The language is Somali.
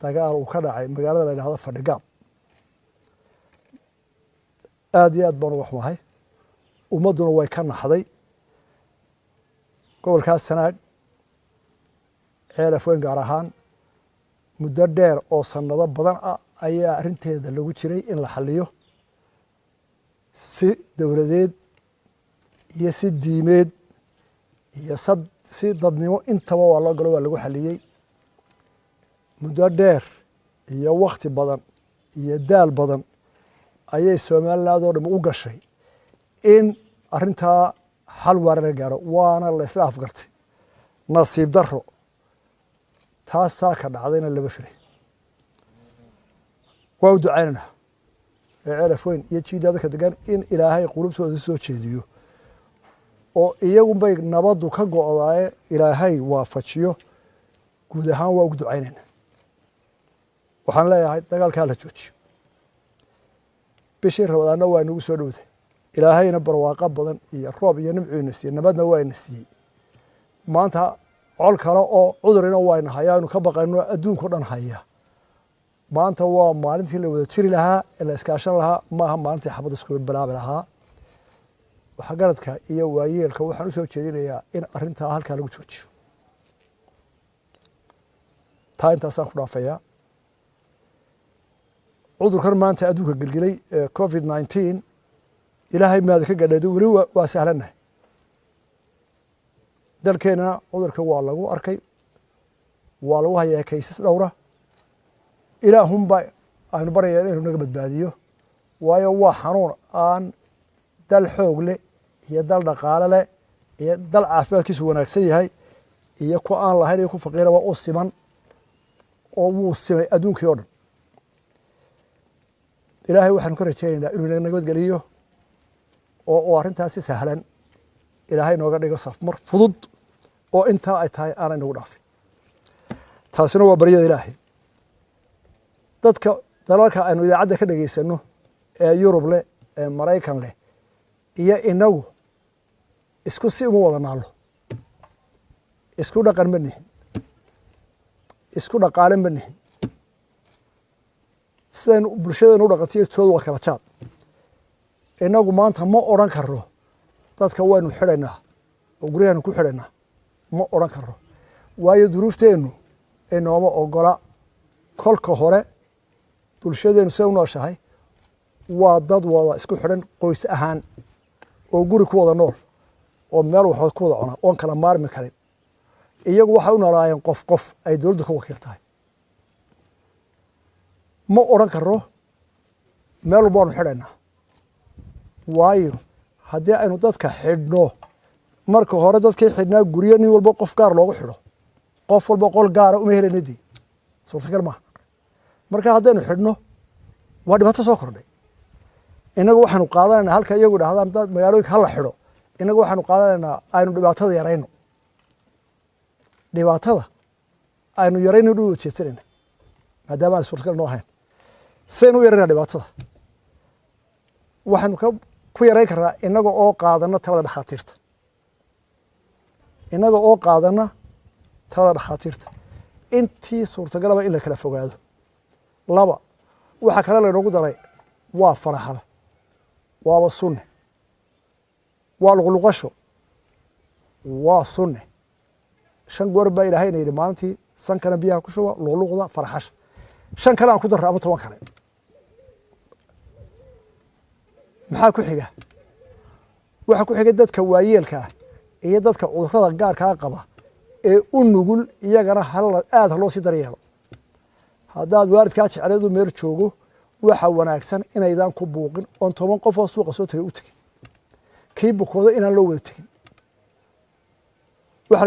dagaal uu ka dhacay magaalada la yidhahdo Fadhigaab aad iyo aad baan uga xumahay ummadduna way ka naxday gobolkaas Sanaag Ceelaf Weyn gaar ahaan muddo dheer oo sanado badan ah ayaa arrinteeda lagu jiray in la xalliyo si dowladeed iyo si diimeed iyo si dadnimo intaba waa loo galo waa lagu xalliyey muddo dheer iyo wakhti badan iyo daal badan ayay Soomaaliland oo dhan u gashay in arrintaa xal waara laga gaaro waana la isla afgartay nasiib darro taasaa ka dhacdayna laba firay waa u ducaynana Ceelaf Weyn iyo jiidaada ka degan in Ilaahay qulubtooda soo jeediyo oo iyagu bay nabadu ka go'daaye Ilaahay waafajiyo guud ahaan waa ugu ducaynayna waxaan leeyahay dagaalka la joojiyo bishii Ramadaan waa nagu soo dhowday Ilaahayna barwaaqo badan iyo roob iyo nimciina siiyay nabadna waa ina siiyay maanta col kale oo cudurina waa ina hayaanu ka baqayno adduunka dhan haya maanta waa maalintii la wada jiri lahaa ee la iskaashan lahaa maaha maalintii xabad isku bilaabi lahaa waxa garadka iyo waayeelka waxaan u soo jeedinayaa in arrintaa halkaa lagu joojiyo taa intaasaan ku dhaafayaa cudurkan maanta adduunka gelgelay COVID-19 Ilaahay maada ka gadheedo weli waa sahlanahay dalkeena cudurka waa lagu arkay waa lagu hayaa kaysas dhowra ilaahumba aynu barayaan inuu naga badbaadiyo waayo waa xanuun aan dal xoog leh iyo dal dhaqaale leh iyo dal caafimaadkiisu wanaagsan yahay iyo ku aan lahayn iyo ku faqiira waa u siman oo wuu simay adduunkii oo dhan Ilaahay waxaan ku rajaynaynaa inuu naga nabadgeliyo oo arrintaasi sahlan Ilaahay nooga dhigo safmar fudud oo inta ay tahay aan inagu dhaafin taasina waa baryada Ilaahay dadka dalalka aynu idaacada ka dhageysano ee Yurub leh ee Mareykan leh iyo inagu isku si uma wada naalo isku dhaqan ma nihin isku dhaqaale ma nihin sidaan bulshadeennu u dhaqantiyo toodu waa kala jaad inagu maanta ma oran karo dadka waynu xidhaynaa oo guryahan ku xidhaynaa ma oran karo waayo duruufteennu inooma ogola kolka hore bulshadeennu say u nooshahay waa dad wada isku xidhan qoys ahaan oo guri ku wada nool oo meel waxood ku wada cunaa oon kala maarmi karin iyagu waxay u noolaayeen qof ay dowladdu ka wakiil tahay ma oran karo meel walba waanu xidhaynaa waayo haddii aynu dadka xidhno marka hore dadkii xidhnaa guryo nin walba qof gaar loogu xidho qof walba qol gaara uma helaynadii suurtagal maaha marka haddaynu xidhno waa dhibaato soo kordhay inagu waxaanu qaadanaynaa halka iyagu dhahdaan dad magaalooyinka hala xidho inagu waxaanu qaadanaynaa aynu dhibaatada yarayno aynu yarayno u jeedsanayna maadaama aan suurtagal noo ahayn saynu u yaraynaa dhibaatada waxaanu ku yarayn karnaa inaga oo qaadana talada dhakhaatiirta intii suurtagalaba in la kala fogaado laba waxa kale laynoogu daray waa faraxal waaba sunne waa luqluqasho waa sunne 5 goor baa Ilaahayna yidhi maalintii sankana biyaha ku shuba luqluqda faraxasha 5 kale aan ku darro ama 10 kale maxaa ku xiga waxa ku xiga dadka waayeelka ah iyo dadka cudurrada gaarka qaba ee u nugul iyagana aad loo sii daryeelo haddaad waalidkaa jecleedu meel joogo waxa wanaagsan inaydan ku buuqin oon 10 qof oo suuqa soo tagay u tagin kii bukooda inaan loo wada tagin